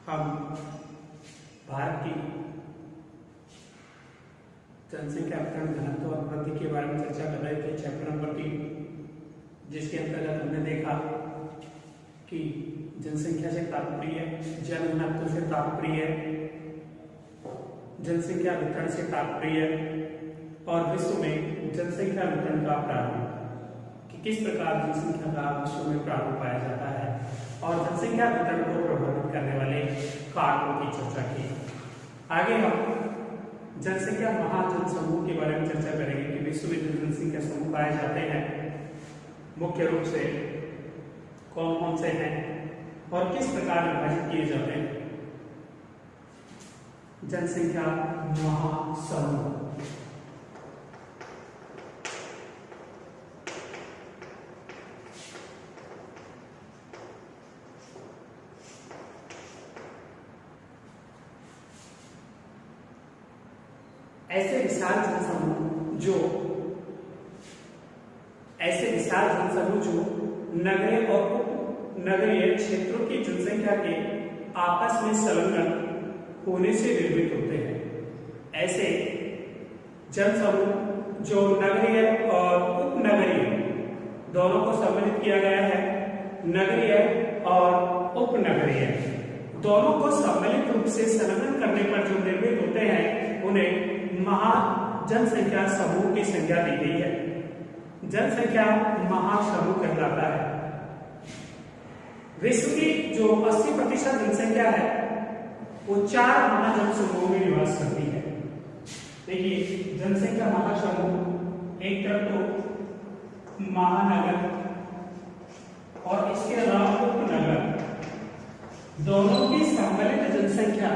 हम भारत की जनसंख्या वितरण घनत्व और वृद्धि के बारे में चर्चा कर रहे थे, चैप्टर नंबर 3, जिसके अंतर्गत हमने देखा कि जनसंख्या से तात्पर्य जनघनत्व से तात्पर्य, जनसंख्या वितरण से तात्पर्य और विश्व में जनसंख्या वितरण का प्रारूप, कि किस प्रकार जनसंख्या का विश्व में प्रारूप पाया जाता है और जनसंख्या वितरण को प्रभावित करने वाले कारकों की चर्चा की। आगे हम जनसंख्या महाजन समूह के बारे में चर्चा करेंगे कि विश्व में जो जनसंख्या समूह पाए जाते हैं मुख्य रूप से कौन कौन से हैं और किस प्रकार विभाजित किए जाते हैं। जनसंख्या महासमूह ऐसे विशाल जनसमूह जो नगरीय और उपनगरीय क्षेत्रों की जनसंख्या के आपस में संलग्न होने से निर्मित होते हैं। ऐसे जनसमूह जो नगरीय और उपनगरीय दोनों को सम्मिलित किया गया है, नगरीय और उपनगरीय दोनों को सम्मिलित रूप से संलग्न करने पर जो निर्मित होते हैं उन्हें महाजनसंख्या समूह की संज्ञा दी गई है। जनसंख्या महासमूह कहलाता है। विश्व की जो 80% जनसंख्या है वो 4 महाजन समूहों में निवास करती है। देखिए, जनसंख्या महासमूह एक तरफ तो महानगर और इसके अलावा उपनगर दोनों की सम्मिलित जनसंख्या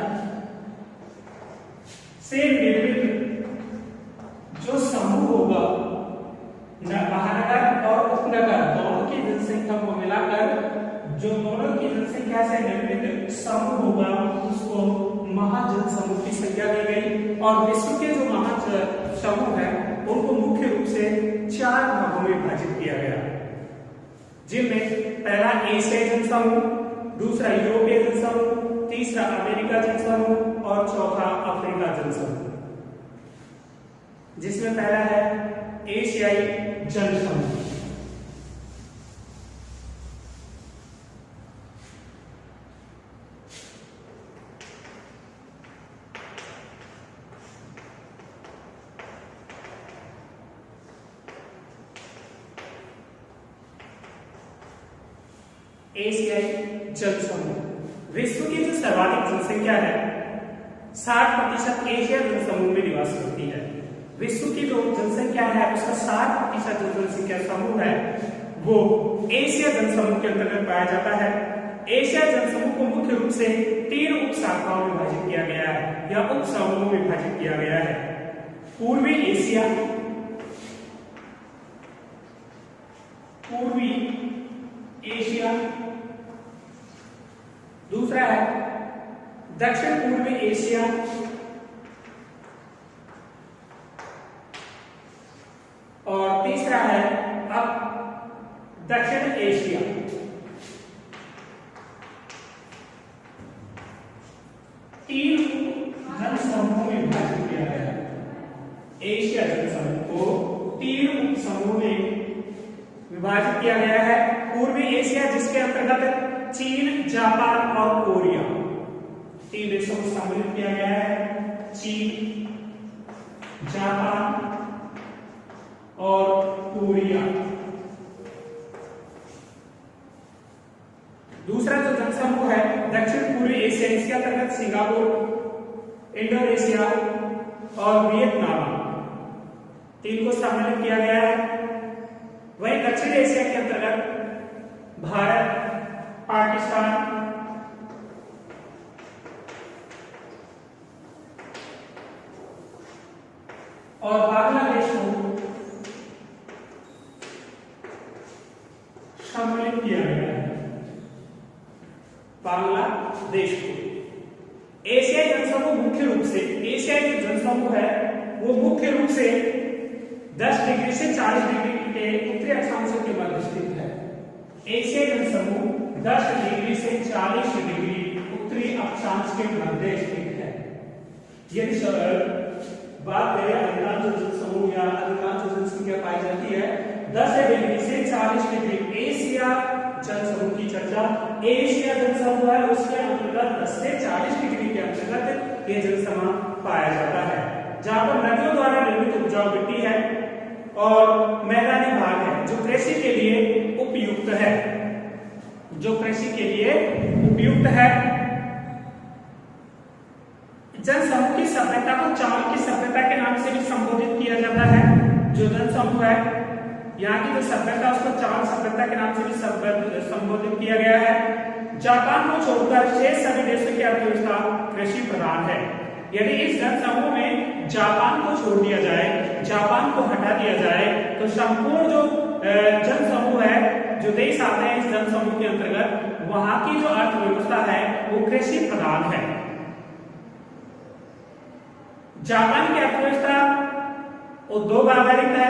से निर्मित जो समूह होगा, महानगर और उपनगर दोनों की जनसंख्या को मिलाकर जो दोनों की जनसंख्या से निर्मित समूह होगा उसको महाजन समूह की संज्ञा दी गई। और विश्व के जो महाजन समूह है उनको मुख्य रूप से 4 भागों में विभाजित किया गया, जिनमें पहला एशियाई जनसमूह, दूसरा यूरोपीय जनसमूह, तीसरा अमेरिका जनसमूह और चौथा अफ्रीका जनसमूह। जिसमें पहला है एशियाई जनसमूह। एशियाई जनसमूह विश्व की जो सर्वाधिक जनसंख्या है 60% एशिया जनसमूह में निवास करती है। विश्व की जो जनसंख्या है उसका 60% जो जनसंख्या समूह है वो एशिया जनसमूह के अंतर्गत पाया जाता है। एशिया जनसमूह को मुख्य रूप से 3 उप शाखाओं में विभाजित किया गया है या उप समूहों में विभाजित किया गया है। पूर्वी एशिया, दूसरा है दक्षिण पूर्वी एशिया और तीसरा है अब दक्षिण एशिया। तीन जनसमूहों में विभाजित किया गया है। एशिया जनसमूह को 3 उप समूह में विभाजित किया गया है। पूर्वी एशिया जिसके अंतर्गत चीन, जापान और कोरिया 3 देशों को सम्मिलित किया गया है। चीन, जापान और कोरिया। दूसरा जो जनसमूह है दक्षिण पूर्वी एशिया, इसके अंतर्गत सिंगापुर, इंडोनेशिया और वियतनाम 3 को सम्मिलित किया गया है। वहीं दक्षिण एशिया के अंतर्गत भारत, पाकिस्तान और बांग्लादेश को सम्मिलित किया गया है। बांग्लादेश को एशियाई जनसमूह मुख्य रूप से, एशियाई जो जनसमूह है वो मुख्य रूप से 10 डिग्री से 40 डिग्री के उत्तरी अक्षांशों के मध्य स्थित है। एशियाई जनसमूह 10 डिग्री से 40 डिग्री उत्तरी अक्षांश के मध्य स्थित है। यदि बात करें अधिकांश जनसमूह या अधिकांश जनसंख्या पाई जाती है 10 डिग्री से 40 डिग्री। एशिया जनसमूह की चर्चा, एशिया जनसमूह है उसके अंतर्गत 10 से 40 डिग्री के अंतर्गत ये जनसमूह पाया जाता है, जहां पर नदियों द्वारा निर्मित उपजाऊ मिट्टी है और मैदानी भाग है जो कृषि के लिए उपयुक्त है, जो कृषि के लिए उपयुक्त है। जनसमूह की सभ्यता को चावल की सभ्यता के नाम से भी संबोधित किया जाता है। जो जनसमूह है यहाँ की जो सभ्यता उसको चावल सभ्यता के नाम से भी संबोधित किया गया है। जापान को छोड़कर शेष सभी देशों की अर्थव्यवस्था कृषि प्रधान है। यदि इस जनसमूह में जापान को छोड़ दिया जाए, जापान को हटा दिया जाए, तो संपूर्ण जो जनसमूह है, जो देश आते हैं इस जनसमूह के अंतर्गत, वहां की जो अर्थव्यवस्था है वो कृषि प्रधान है। जापान की अर्थव्यवस्था उद्योग आधारित है।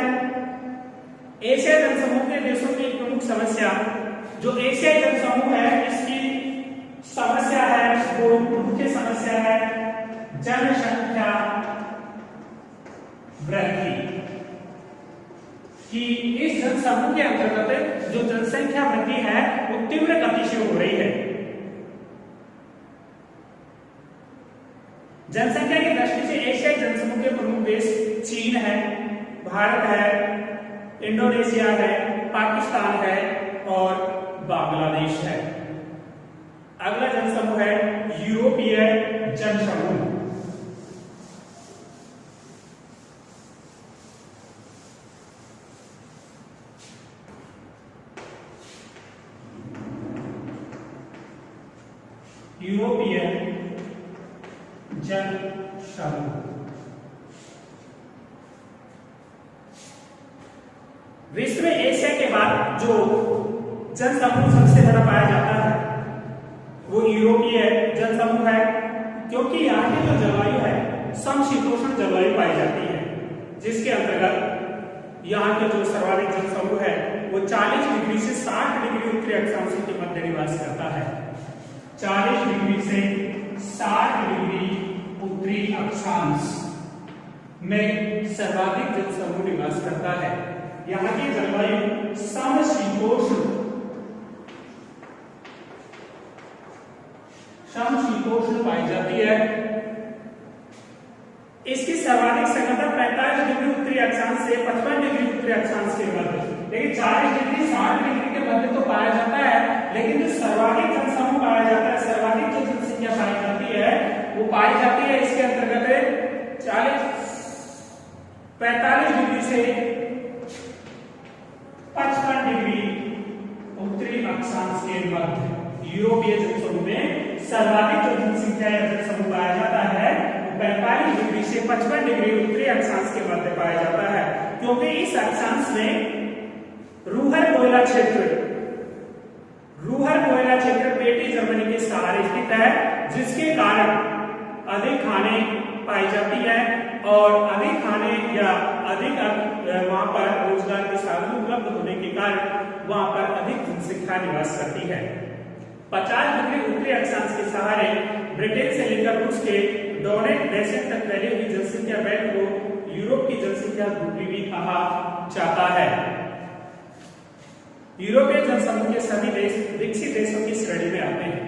एशिया जनसमूह के देशों की प्रमुख समस्या, जो एशियाई जनसमूह है इसकी समस्या है, वो मुख्य समस्या है जनसंख्या वृद्धि। कि इस जनसमूह के अंतर्गत जो जनसंख्या वृद्धि है वो तीव्र गति से हो रही है। जनसंख्या की दृष्टि से एशियाई जनसमूह के प्रमुख देश चीन है, भारत है, इंडोनेशिया है, पाकिस्तान है और बांग्लादेश है। अगला जनसमूह है यूरोपीय जनसमूह। यूरोपीय जनसमूह विश्व में एशिया के बाद जो जनसमूह सबसे बड़ा पाया जाता है वो यूरोपीय जनसमूह है, क्योंकि यहाँ की जो जलवायु है समशीतोष्ण जलवायु पाई जाती है, जिसके अंतर्गत यहाँ के जो सर्वाधिक जनसमूह है वो 40 डिग्री से 60 डिग्री उत्तरी अक्षांश के मध्य निवास करता है। 40 डिग्री से 60 डिग्री उत्तरी अक्षांश में सर्वाधिक जनसमूह निवास करता है। यहाँ की जलवायु समशीतोष्ण पाई जाती है। इसकी सर्वाधिक सघनता 45 डिग्री उत्तरी अक्षांश से 55 डिग्री उत्तरी अक्षांश के मध्य, लेकिन 40 डिग्री 60 डिग्री के मध्य तो पाया जाता है, लेकिन जो सर्वाधिक जनसमूह पाया जाता है, सर्वाधिक जो जनसंख्या पाई जाती है वो पाई जाती है इसके अंतर्गत 45 डिग्री से 55 डिग्री उत्तरी अक्षांश के मध्य। यूरोपीय जनसमूह में सर्वाधिक जो जनसंख्या या जनसमूह पाया जाता है 45 डिग्री से 55 डिग्री उत्तरी अक्षांश के मध्य पाया जाता है, क्योंकि इस अक्षांश में रूहर कोयला क्षेत्र पेटी जर्मनी के सहारे स्थित है, जिसके कारण अधिक खाने पाई जाती है और अधिक खाने या अधिक वहां पर रोजगार के साधन उपलब्ध होने के कारण वहां पर अधिक जनसंख्या निवास करती है। 50 डिग्री उत्तरी अक्षांश के सहारे ब्रिटेन से लेकर रूस के डोनेट देशक तक फैली हुई जनसंख्या बेल्ट को यूरोप की जनसंख्या भूमि भी कहा जाता है। यूरोपीय जनसमूह के सभी देश विकसित देशों की श्रेणी में आते हैं।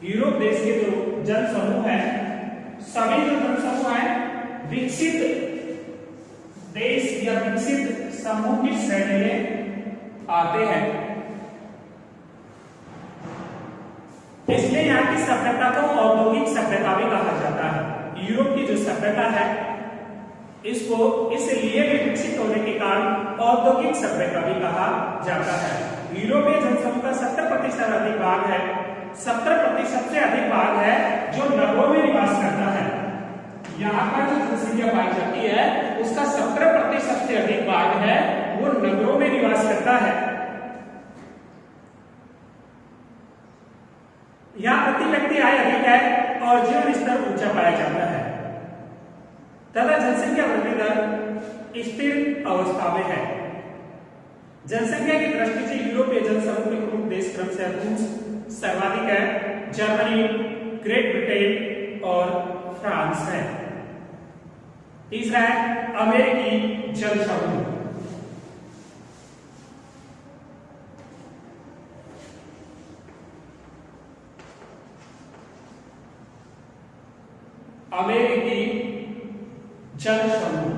यूरोप देश के जो जनसमूह है, सभी जो जनसमूह है विकसित देश या विकसित समूह की श्रेणी में आते हैं। इसलिए यहाँ की सभ्यता को औद्योगिक सभ्यता भी कहा जाता है। यूरोप की जो सभ्यता है इसको इसलिए भी विकसित होने के कारण औद्योगिक सभ्यता भी कहा जाता है। यूरोपीय जनसमूह का 70% अधिक भाग है, 70% से अधिक भाग है जो नगरों में निवास करता है। यहाँ पर जो जनसंख्या पाई जाती है उसका 70% से अधिक भाग है वो नगरों में निवास करता है। यहाँ प्रति व्यक्ति आय अधिक है और जीवन स्तर ऊंचा पाया जाता है तथा जनसंख्या वृद्धि दर स्थिर अवस्था में है। जनसंख्या की दृष्टि से यूरोपीय जनसमूह के प्रमुख देश क्रमशः रूस सर्वाधिक है, जर्मनी, ग्रेट ब्रिटेन और फ्रांस है। तीसरा है अमेरिकी जनसमूह। अमेरिकी जनसमूह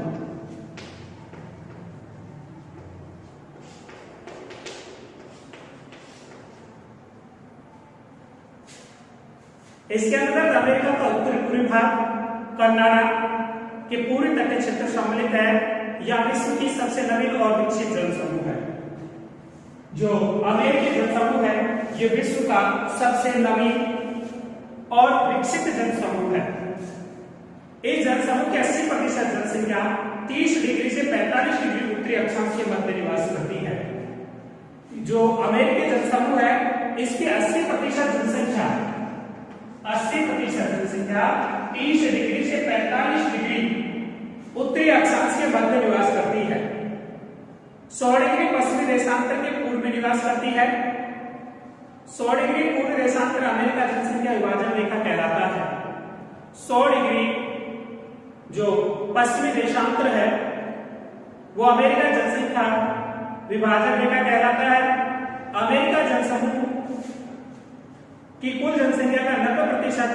इसके अंतर्गत अमेरिका का उत्तरी पूर्वी भाग, कनाडा के पूरे तटीय क्षेत्र सम्मिलित है। यह विश्व की सबसे नवीन और विकसित जनसमूह है। जो अमेरिकी जनसमूह है यह विश्व का सबसे नवीन और विकसित जनसमूह है। इस जनसमूह की 80% जनसंख्या 30 डिग्री से 45 डिग्री उत्तरी अक्षांश के मध्य निवास करती है। जो अमेरिकी जनसमूह है इसकी 80% जनसंख्या 30 डिग्री से 45 डिग्री उत्तरी अक्षांश के मध्य निवास करती है। 100 डिग्री पश्चिमी देशांतर के पूर्व में निवास करती है। 100 डिग्री पूर्व देशांतर अमेरिका जनसंख्या विभाजन रेखा कहलाता है। 100 डिग्री जो पश्चिमी देशांतर है वो अमेरिका जनसंख्या विभाजन रेखा कहलाता है। अमेरिका जनसमूह की कुल जनसंख्या का 90%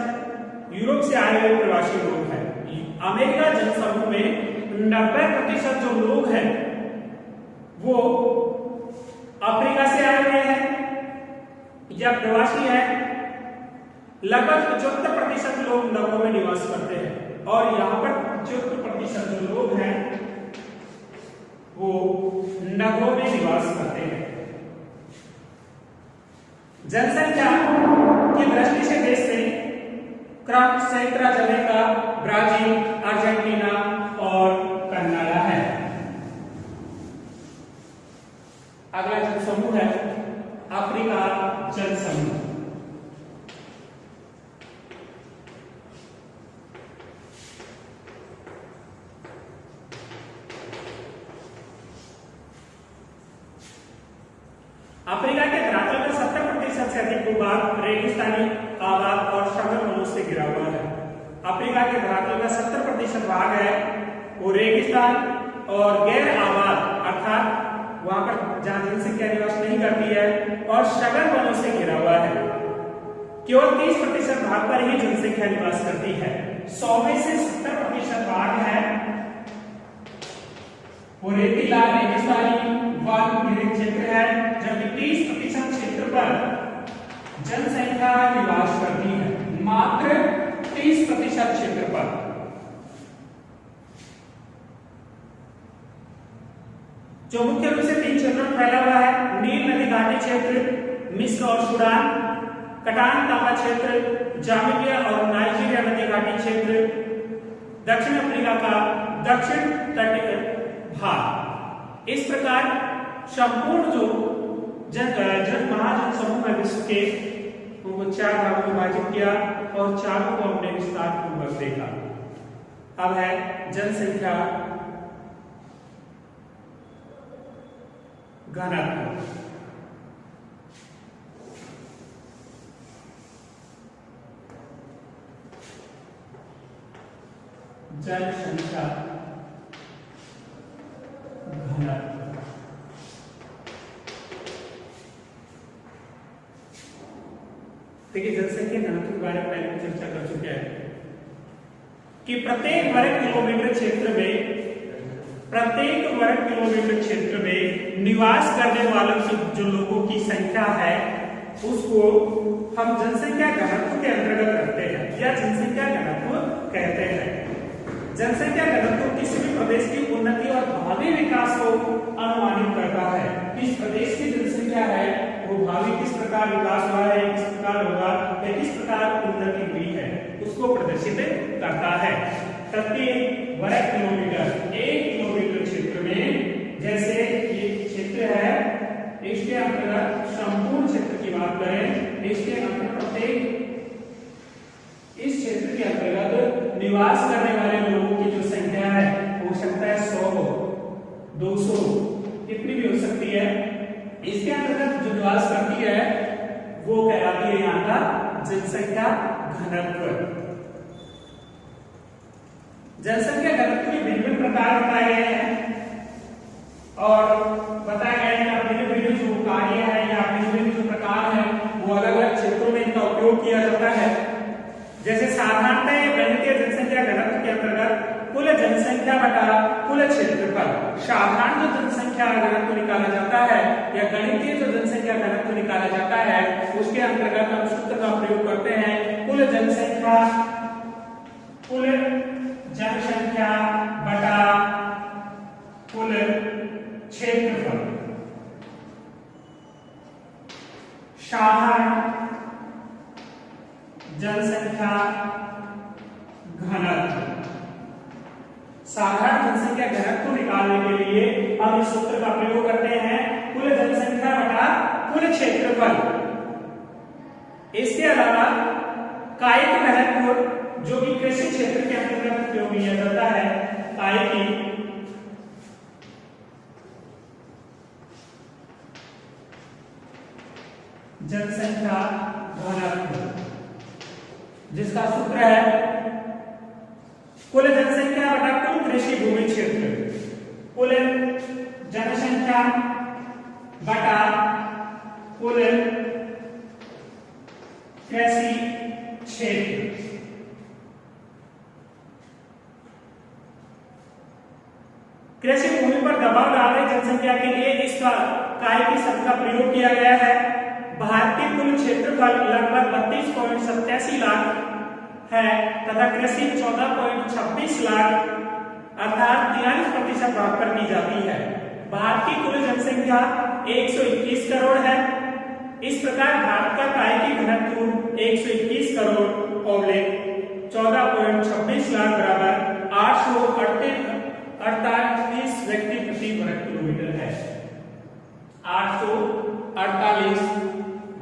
यूरोप से आए हुए प्रवासी लोग हैं। अमेरिका जनसमूह में 90% जो लोग हैं वो अफ्रीका से आए हुए हैं या प्रवासी हैं। लगभग 75% लोग नगरों में निवास करते हैं और यहाँ पर 75% जो लोग हैं वो नगरों में निवास करते हैं। जनसंख्या की दृष्टि से देश में क्रम सैकड़ा जमैका, ब्राजील, अर्जेंटीना और कनाडा है। अगला जनसमूह है अफ्रीका जनसमूह। अफ्रीका के धरातल का 70% से अधिक भूभाग रेगिस्तानी आबाद और समतल वनों से घिरा हुआ है। अफ्रीका के धरातल का 70% भाग है वो रेगिस्तान और गैर आबाद अर्थात वहां पर जहां जनसंख्या निवास नहीं करती है और सघन वनों से घिरा हुआ है। केवल 30% भाग पर ही जनसंख्या निवास करती है। 100 में से 70% भाग है वो रेतीला रेगिस्तानी वन घिरे क्षेत्र है, जबकि 30% क्षेत्र पर जनसंख्या निवास करती है। मात्र 30% क्षेत्र पर। जो मुख्य रूप से 3 क्षेत्रों में फैला हुआ है, नील नदी घाटी क्षेत्र, मिस्र और सूडान, कटान तांबा क्षेत्र, जामिबिया और नाइजीरिया नदी घाटी क्षेत्र, दक्षिण अफ्रीका का दक्षिण तटीय भाग। इस प्रकार संपूर्ण जो महाजनसमूह है विश्व के उनको 4 भागों में विभाजित किया और चारों को हमने विस्तार पूर्वक देखा। अब है जनसंख्या घनत्व। जनसंख्या घनत्व देखिए, जनसंख्या घनत्व के बारे में पहले चर्चा कर चुके हैं कि प्रत्येक वर्ग किलोमीटर क्षेत्र में निवास करने वालों की जो लोगों की संख्या है उसको हम जनसंख्या घनत्व के अंतर्गत रखते हैं या जनसंख्या घनत्व कहते हैं। जनसंख्या घनत्व किसी भी प्रदेश की उन्नति और भावी विकास को अनुमानित करता है। किस प्रदेश की जनसंख्या है वो भावी किस प्रकार विकास हुआ है, किस प्रकार होगा या किस प्रकार उन्नति हुई है उसको प्रदर्शित करता है। प्रत्येक वर्ग किलोमीटर 1 किलोमीटर क्षेत्र में, जैसे ये क्षेत्र है इसके अंतर्गत संपूर्ण क्षेत्र की बात करें, इसके अंतर्गत प्रत्येक इस क्षेत्र के अंतर्गत निवास करने वाले लोगों की जो संख्या है हो सकता है 100, 200 कितनी भी हो सकती है। इसके अंतर्गत जो निवास करती है वो कहलाती है यहाँ का जनसंख्या घनत्व। जनसंख्या घनत्व के भिन्न प्रकार बताए गए हैं और बताया गया है कि भिन्न जो कार्य है या भिन्न जो प्रकार है वो अलग अलग क्षेत्रों में इनका उपयोग किया जाता है। जैसे साधारणतः गणितीय जनसंख्या घनत्व के अंतर्गत कुल जनसंख्या बटा कुल क्षेत्रफल, साधारण जो जनसंख्या घनत्व निकाला जाता है या गणितीय जो जनसंख्या घनत्व निकाला जाता है उसके अंतर्गत हम सूत्र का प्रयोग करते हैं कुल जनसंख्या बटा कुल क्षेत्रफल। साधारण जनसंख्या घनत्व, साधारण जनसंख्या घनत्व निकालने के लिए हम इस सूत्र का प्रयोग करते हैं कुल जनसंख्या बटा कुल क्षेत्रफल। इसके अलावा कायिक घनत्व जो कि कृषि क्षेत्र के अंतर्गत उपयोग लिया जाता है, कायिक जनसंख्या घनत्व, जिसका सूत्र है कुल जनसंख्या बटा कुल कृषि भूमि क्षेत्र, कुल जनसंख्या बटा कुल कृषि क्षेत्र। कृषि भूमि पर दबाव डाल रही जनसंख्या के लिए इस कायिक शब्द का प्रयोग किया गया है। भारतीय कुल क्षेत्रफल लगभग 32.87 लाख है तथा कृषि 14.26 लाख अर्थात 43% बराबर की जाती है। भारत की कुल जनसंख्या 121 करोड़ है। इस प्रकार भारत का कायिक घनत्व 121 करोड़ और 14.26 लाख बराबर 848 व्यक्ति प्रति वर्ग किलोमीटर है। 848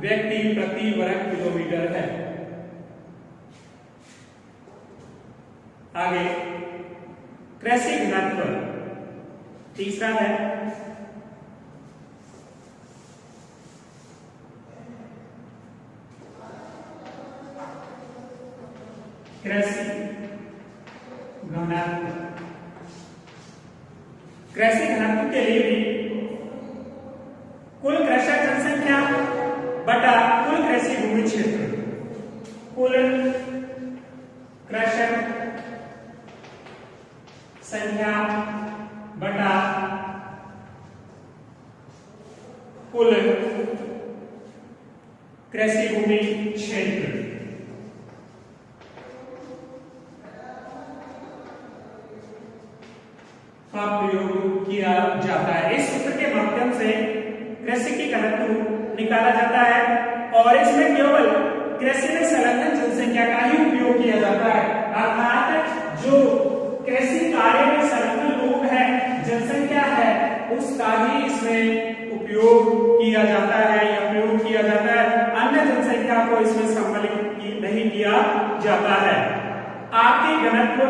व्यक्ति प्रति वर्ग किलोमीटर है। आगे कृषि घनत्व तीसरा है कृषि घनत्व। कृषि घनत्व के लिए भी कुल कृषक जनसंख्या बटा कुल कृषि भूमि क्षेत्र, कुल कृषक संख्या बटा कुल कृषि भूमि क्षेत्र का प्रयोग किया जाता है। इस सूत्र के माध्यम से कृषि की घनत्व निकाला जाता है और इसमें केवल कृषि में संलग्न जनसंख्या का ही उपयोग किया जाता है, अर्थात जो कृषि कार्य में संलग्न लोग हैं, जनसंख्या है, उसका ही इसमें उपयोग किया जाता है या प्रयोग किया जाता है। अन्य जनसंख्या को इसमें सम्मिलित नहीं किया जाता है। आर्थिक घनत्व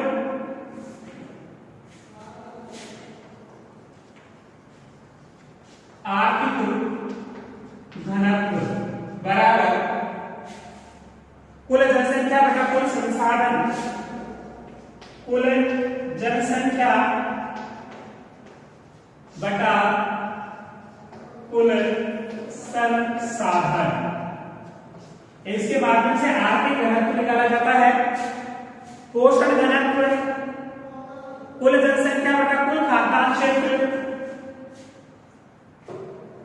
बराबर कुल जनसंख्या बटा कुल संसाधन, कुल जनसंख्या बटा कुल संसाधन। इसके माध्यम से आर्थिक घनत्व निकाला जाता है। पोषण घनत्व कुल जनसंख्या बटा कुल खाद्यान्न क्षेत्र,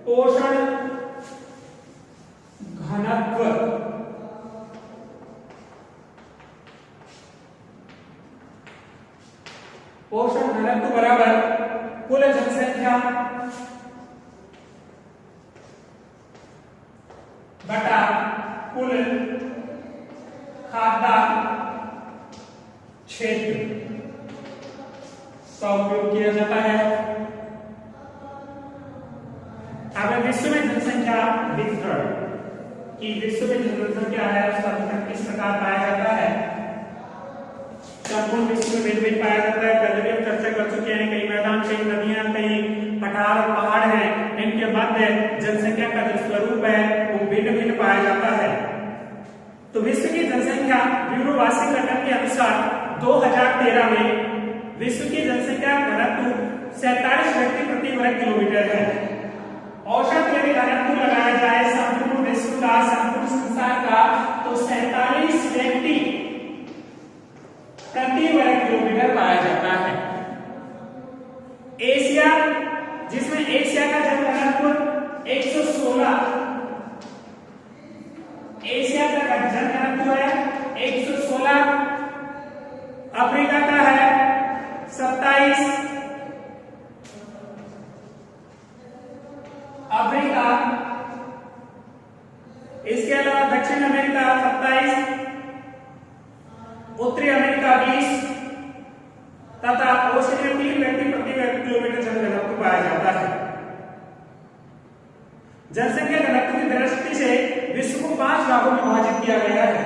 पोषण घनत्व बराबर कुल जनसंख्या बटा कुल खाद्यान्न क्षेत्र का उपयोग किया जाता है। अब विश्व में जनसंख्या वितरण कि विश्व में जनसंख्या है उसका वितरण किस प्रकार पाया जाता है, संपूर्ण विश्व में भिन्न भिन्न पाया जाता है। पहले भी चर्चा कर चुके हैं, कई मैदान, कई नदियां, कई पठार और पहाड़ हैं, इनके मध्य जनसंख्या का जो स्वरूप है वो भिन्न भिन्न पाया जाता है। तो विश्व की जनसंख्या ब्यूरो वार्षिक गठन के अनुसार 2013 में विश्व की जनसंख्या घनत्व 47 व्यक्ति प्रति वर्ग किलोमीटर है। औसत यदि घनत्व लगाया जाए संपूर्ण विश्व का, संपूर्ण संसार का, तो 47 व्यक्ति प्रति वर्ग किलोमीटर पाया जाता है। एशिया, जिसमें एशिया का जनघनत्व 116, एशिया का जनघनत्व है 116, अफ्रीका का है 27, अफ्रीका, इसके अलावा दक्षिण अमेरिका 27, उत्तरी अमेरिका 20 तथा ओशिनिया 3 व्यक्ति प्रति वर्ग किलोमीटर जनघनत्व पाया जाता है। जनसंख्या घनत्व की दृष्टि से विश्व को 5 भागों में विभाजित किया गया है।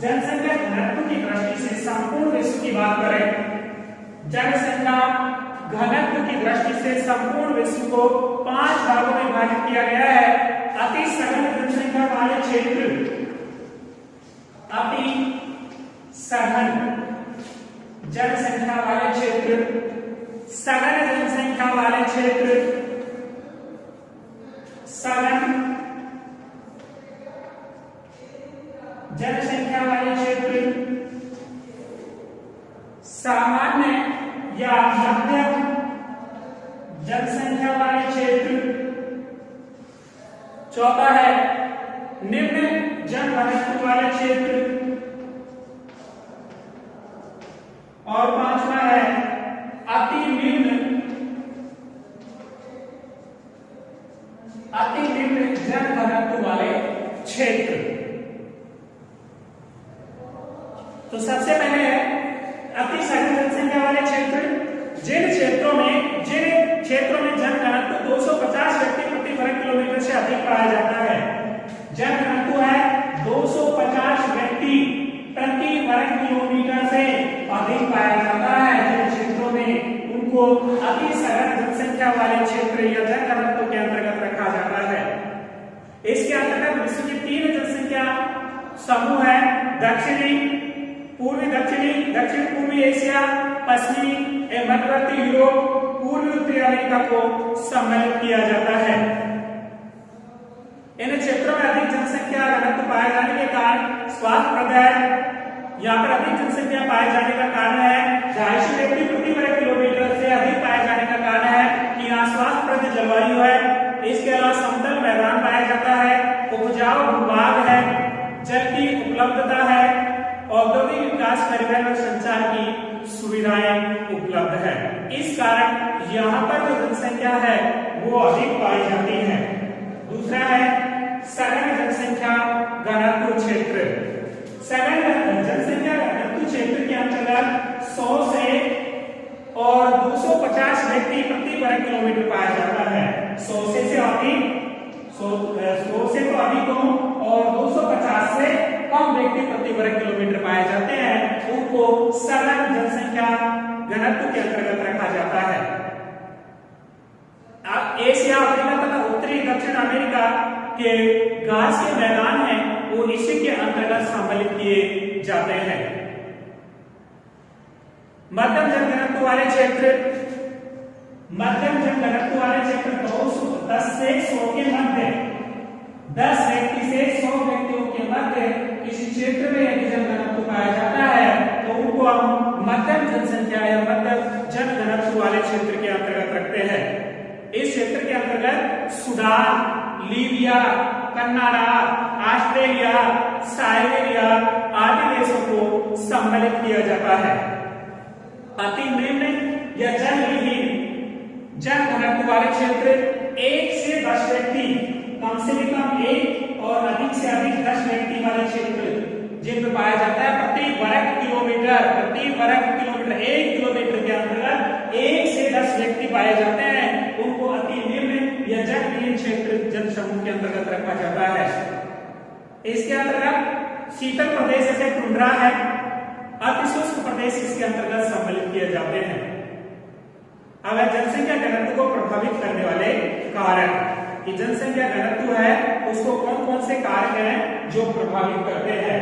जनसंख्या घनत्व की दृष्टि से संपूर्ण विश्व की बात करें, जनसंख्या घनत्व की दृष्टि से संपूर्ण विश्व को 5 भागों में विभाजित किया गया है। अति सघन जनसंख्या वाले क्षेत्र, अति सघन जनसंख्या वाले क्षेत्र, सघन जनसंख्या वाले क्षेत्र, सघन जनसंख्या वाले क्षेत्र, सामान्य या मध्यम जनसंख्या वाले क्षेत्र, चौथा है निम्न जनघनत्व वाले क्षेत्र, और पांचवा है अति निम्न जनघनत्व वाले क्षेत्र। तो सबसे पहले है अति सघन जनसंख्या वाले क्षेत्र। जिन क्षेत्रों में जनघनत्व 250 व्यक्ति प्रति वर्ग किलोमीटर से अधिक पाया जाता है, जनघनत्व है 250 व्यक्ति प्रति वर्ग किलोमीटर से अधिक पाया जाता है, जिन क्षेत्रों में उनको अति सघन जनसंख्या वाले क्षेत्र या जनघनत्व के अंतर्गत रखा जाता है। इसके अंतर्गत विश्व की 3 जनसंख्या समूह है, दक्षिणी दक्षिण पूर्वी एशिया, पश्चिमी एवं मध्यवर्ती यूरोप, पूर्वी उत्तरी अमेरिका को सम्मिलित किया जाता है। इन क्षेत्रों में अधिक जनसंख्या घनत्व पाए जाने के कारण स्वास्थ्यप्रद है। यहाँ पर अधिक जनसंख्या पाए जाने का कारण है 250 व्यक्ति प्रति वर्ग किलोमीटर से अधिक पाए जाने का कारण है कि यहाँ स्वास्थ्यप्रद जलवायु है। इसके अलावा समतल मैदान पाया जाता है, उपजाऊ भूभाग है, जल की उपलब्धता है, औद्योगिक विकास, परिवहन और संचार की सुविधाएं उपलब्ध है। इस कारण यहाँ पर जो जनसंख्या है वो अधिक पाई जाती है। दूसरा है सघन जनसंख्या घनत्व क्षेत्र। सघन जनसंख्या घनत्व क्षेत्र के अंतर्गत 100 से और 250 व्यक्ति प्रति वर्ग किलोमीटर पाया जाता है। 100 से अधिक, 100 से तो अधिक हो और 250 से कम व्यक्ति प्रति वर्ग किलोमीटर पाए जाते हैं, उनको सघन जनसंख्या घनत्व के अंतर्गत रखा जाता है। एशिया, अफ्रीका तथा उत्तरी दक्षिण अमेरिका के घास के मैदान हैं, वो इसी के अंतर्गत सम्मिलित किए जाते हैं। मध्यम जनघनत्व वाले क्षेत्र, मध्यम जनघनत्व वाले क्षेत्र 10 से 100 के मध्य, 10 व्यक्ति से 100 व्यक्तियों के मध्य किसी क्षेत्र में यदि जनघनत्व पाया जाता है तो उनको हम मध्यम जनसंख्या या मध्यम जनघनत्व वाले क्षेत्र के अंतर्गत रखते हैं। इस क्षेत्र के अंतर्गत Sudan, Libya, Canada, Australia, Siberia आदि देशों को सम्मिलित किया जाता है। अति निम्न या जनविहीन जनघनत्व वाले क्षेत्र 1 से 10 व्यक्ति, कम से कम 1 और अधिक से अधिक 10 व्यक्ति वाले क्षेत्र जिनमें पाया जाता है प्रति वर्ग किलोमीटर 1 किलोमीटर के अंतर्गत 1 से 10 व्यक्ति पाए जाते हैं, उनको अति निम्न या जनविहीन क्षेत्र जन समूह के अंतर्गत रखा जाता है। इसके अंतर्गत शीतल प्रदेश जैसे टुंड्रा है, अति शुष्क प्रदेश इसके अंतर्गत सम्मिलित किए जाते हैं। अब जनसंख्या घनत्व को प्रभावित करने वाले कारक, कि जनसंख्या घनत्व है उसको कौन कौन से कारक हैं जो प्रभावित करते हैं।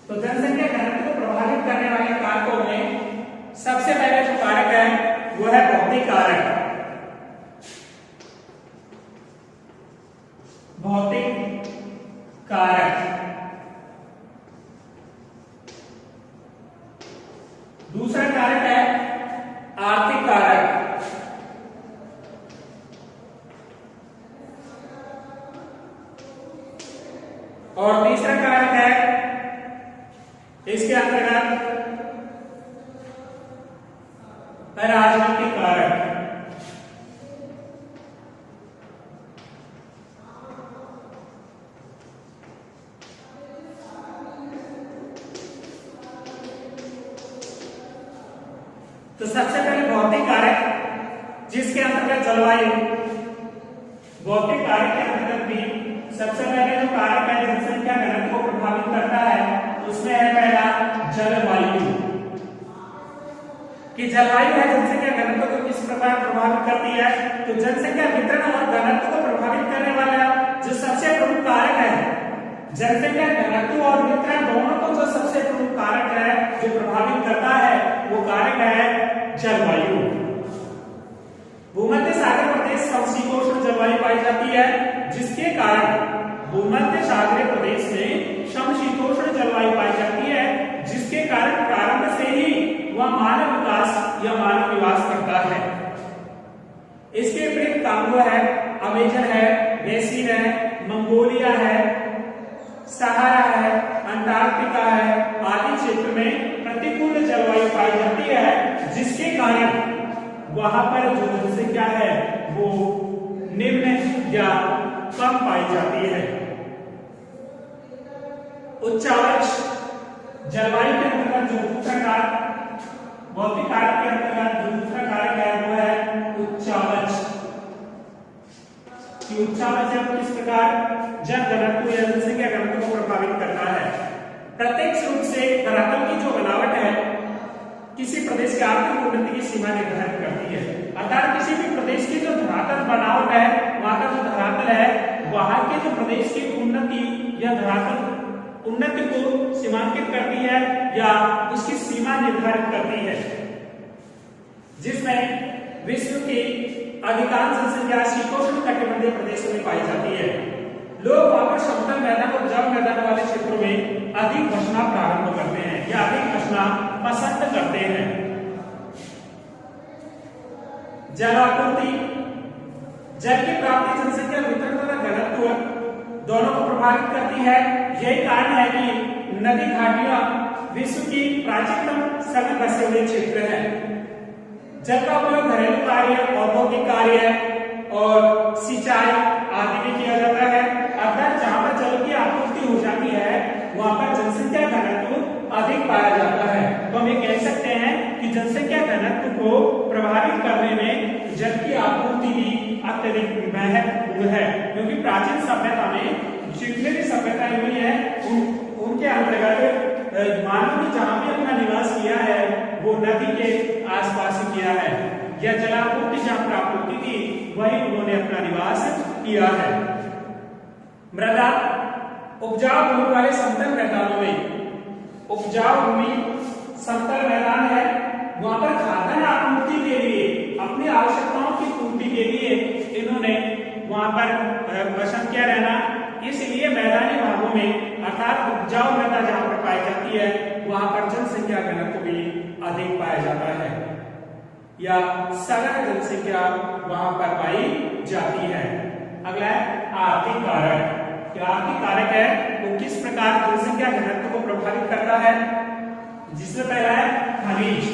तो जनसंख्या घनत्व को प्रभावित करने वाले कारकों में सबसे पहले जो कारक है वो है भौतिक कारक। भौतिक कारक। दूसरा कारक है आर्थिक कारक। और तीसरा कारक है इसके अंतर्गत राजनीतिक कारक। तो सबसे पहले भौतिक कारक जिसके अंतर्गत जलवायु, भौतिक कारक के अंतर्गत भी सबसे पहले जो कारक है जनसंख्या घनत्व को प्रभावित करता है उसमें है पहला जलवायु। कि जलवायु है जनसंख्या घनत्व को किस प्रकार प्रभावित करती है। तो जनसंख्या वितरण और घनत्व को प्रभावित करने वाला जो सबसे प्रमुख कारक है, जनसंख्या घनत्व और वितरण दोनों को जो सबसे प्रमुख कारक है जो प्रभावित करता है वो कारक है जलवायु। भूमध्य सागर प्रदेश समशीतोष्ण जलवायु पाई जाती है, जिसके कारण भूमध्य सागरीय प्रदेश में समशीतोष्ण जलवायु पाई जाती है, जिसके कारण प्रारंभ से ही वह मानव विकास या मानव निवास करता है। इसके विपरीत कांगो है, अमेजन है, बेसिन है, मंगोलिया है, सहारा है, अंटार्कटिका है आदि क्षेत्र में प्रतिकूल जलवायु पाई जाती है, जिसके कारण वहां पर जो जनसंख्या है वो निम्न या कम पाई जाती है। उच्चावच जलवायु के अंतर्गत जो दूसरा कारक, भौतिक कारक के अंतर्गत जो दूसरा कारक है वो है उच्चावच। कि उच्चावच किस प्रकार जन घनत्व या जनसंख्या घनत्व को प्रभावित करता है। प्रत्यक्ष रूप से धरातल की जो बनावट है किसी प्रदेश की आर्थिक उन्नति की सीमा निर्धारित करती है। अर्थात किसी भी प्रदेश की जो धरातल बनावट है, वहां का जो धरातल है वहां के जो प्रदेश की उन्नति या धरातल उन्नति को सीमांकित करती है या उसकी सीमा निर्धारित करती है, जिसमें विश्व की अधिकांश जनसंख्या शीतोष्ण कटिबंधीय प्रदेशों में पाई जाती है। लोग वहां पर समतल मैदान और उपजाऊ मैदान वाले क्षेत्रों में अधिक बसना प्रारंभ करते हैं या अधिक बसना पसंद करते हैं। जल आपूर्ति, जल की प्राप्ति जनसंख्या वितरण तथा घनत्व दोनों को प्रभावित करती है। यही कारण है कि नदी घाटियां विश्व की प्राचीनतम सघन बसे हुए क्षेत्र है। जल का उपयोग घरेलू कार्य, औद्योगिक कार्य और सिंचाई आदि में किया जाता है। अर्थात जहां पर जल की आपूर्ति हो जाती है वहां पर जनसंख्या घनत्व अधिक पाया जाता है। तो हम ये कह सकते हैं कि जनसंख्या घनत्व को प्रभावित करने में जल की आपूर्ति भी अत्यधिक महत्वपूर्ण है, क्योंकि प्राचीन सभ्यता में जितने भी सभ्यताएं हुई है उनके अंतर्गत मानव ने जहां भी अपना निवास किया है वो नदी के आसपास ही किया है, या जलापूर्ति जहां प्राप्त होती थी वही उन्होंने अपना निवास किया है। मृदा, उपजाऊ भूमि वाले समतल मैदानों में, उपजाऊ भूमि समतल मैदान है, वहां पर खाद्यान्न आपूर्ति के लिए, अपनी आवश्यकताओं की पूर्ति के लिए इन्होंने वहां पर पसंद किया रहना। इसलिए मैदानी भागों में अर्थात उपजाऊ मृदा जहां पर पाई जाती है वहां पर जनसंख्या घनत्व भी अधिक पाया जाता है या सघन जनसंख्या वहां पर पाई जाती है। अगला है आर्थिक कारक। क्या आर्थिक कारक है वो किस प्रकार जनसंख्या घनत्व को प्रभावित करता है। जिसमें पहला है खनिज।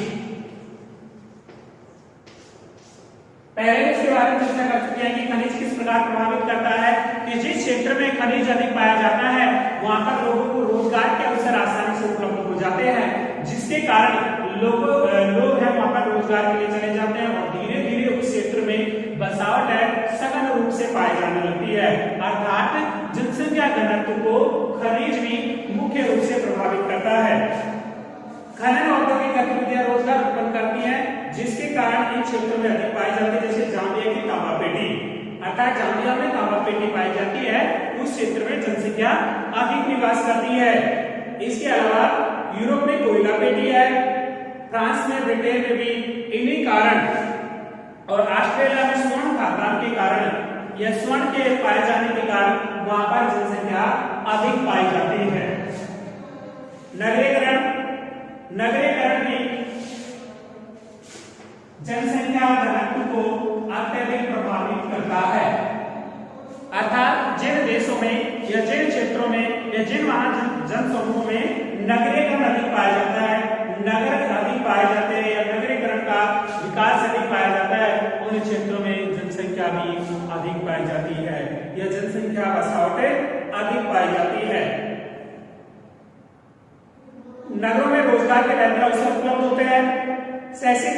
पहले इसके बारे में चर्चा कर चुके हैं कि खनिज किस प्रकार प्रभावित करता है। कि जिस क्षेत्र में खनिज अधिक पाया जाता है वहां पर लोगों को रोजगार के अवसर आसानी से उपलब्ध हो जाते हैं, जिसके कारण लोग हैं वहां पर रोजगार के लिए चले जाते हैं और धीरे धीरे उस क्षेत्र में बसावट है सघन रूप से पाई जाने लगती है। अर्थात जनसंख्या घनत्व को खनिज भी मुख्य रूप से प्रभावित करता है। खनन औद्योगिक गतिविधियां रोजगार उत्पन्न करती हैं, जिसके कारण इन क्षेत्रों में अधिक पाई जाती है। जैसे जाम्बिया की तांबा पेटी, अर्थात जाम्बिया में तांबा पेटी पाई जाती है, उस क्षेत्र में जनसंख्या अधिक निवास करती है। इसके अलावा यूरोप में कोयला पेटी है, फ्रांस में, ब्रिटेन में भी इन्हीं कारण, और ऑस्ट्रेलिया में स्वर्ण खादान के कारण या स्वर्ण के पाए जाने के कारण वहां पर जनसंख्या अधिक पाई जाती है। नगरीकरण भी जनसंख्या घनत्व को अत्यधिक प्रभावित करता है, अर्थात जिन देशों में या जिन क्षेत्रों में या जिन जन समूहों में नगरीकरण अधिक पाया जाता है, नगर अधिक पाए जाते हैं या नगरीकरण का विकास अधिक पाया जाता है, उन क्षेत्रों में जनसंख्या भी अधिक पाई जाती है या जनसंख्या बसावटें अधिक पाई जाती है। नगरों में रोजगार के बेहतर अवसर उपलब्ध होते हैं। शैक्षिक,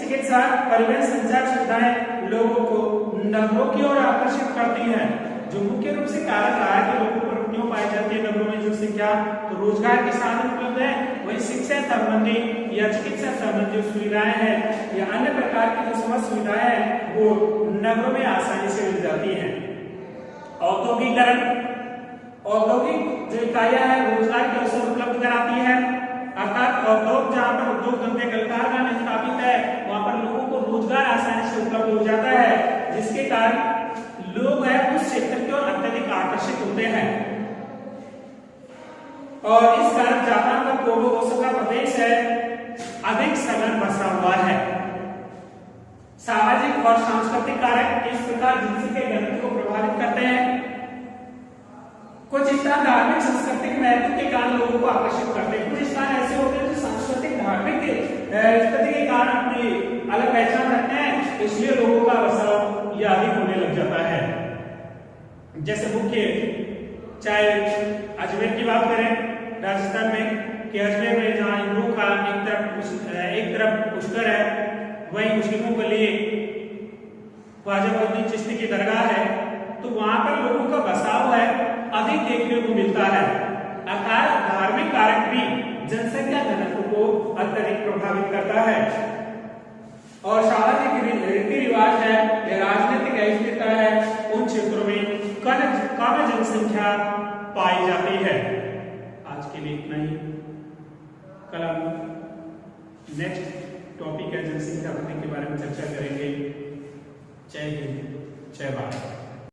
चिकित्सा, परिवहन, संचार सुविधाएं लोगों को नगरों की ओर आकर्षित करती हैं, जो मुख्य रूप से कारण रहा है कि लोगों पर क्यों पाई जाती है नगरों में जनसंख्या। तो रोजगार के साधन उपलब्ध है, वही शिक्षा संबंधी या चिकित्सा संबंधी सुविधाएं हैं या अन्य प्रकार की जो समस्त सुविधाएं हैं वो नगरों में आसानी से मिल जाती हैं। औद्योगिक जो इकाइयां हैं रोजगार के अवसर उपलब्ध कराती है, अर्थात उद्योग जहाँ पर उद्योग धंधे कल कारखाने स्थापित है वहां पर लोगों को रोजगार आसानी से उपलब्ध हो जाता है, जिसके कारण लोग है उस क्षेत्र की ओर अत्यधिक आकर्षित होते हैं। और इस कारण जापान का कोबो ओसाका प्रदेश है अधिक सघन बसा हुआ है। सामाजिक और सांस्कृतिक कारक इस प्रकार जिनसी के घनत्व को प्रभावित करते हैं। कुछ स्थान धार्मिक सांस्कृतिक महत्व के कारण लोगों को आकर्षित करते हैं, कुछ स्थान ऐसे होते हैं जो सांस्कृतिक धार्मिक स्थिति के कारण अपनी अलग पहचान रखते हैं, इसलिए लोगों का बसाव यह अधिक होने लग जाता है। जैसे मुख्य चाहे अजमेर की बात करें राजस्थान में कि अजमेर में जहाँ हिंदुओं का एक तरफ पुष्कर है, वहीं मुस्लिमों के लिए ख्वाजा मोइनुद्दीन चिश्ती की दरगाह है, तो वहां पर लोगों का बसाव है अधिक देखने को मिलता है। अर्थात धार्मिक कारक भी जनसंख्या घनत्व को अत्यधिक प्रभावित करता है। और सामाजिक रीति रिवाज है या राजनीतिक अस्थिरता है, उन क्षेत्रों में कम जनसंख्या पाई जाती है। आज के लिए इतना ही। कल हम नेक्स्ट टॉपिक है जनसंख्या वृद्धि के बारे में चर्चा करेंगे। जय हिंद, जय भारत।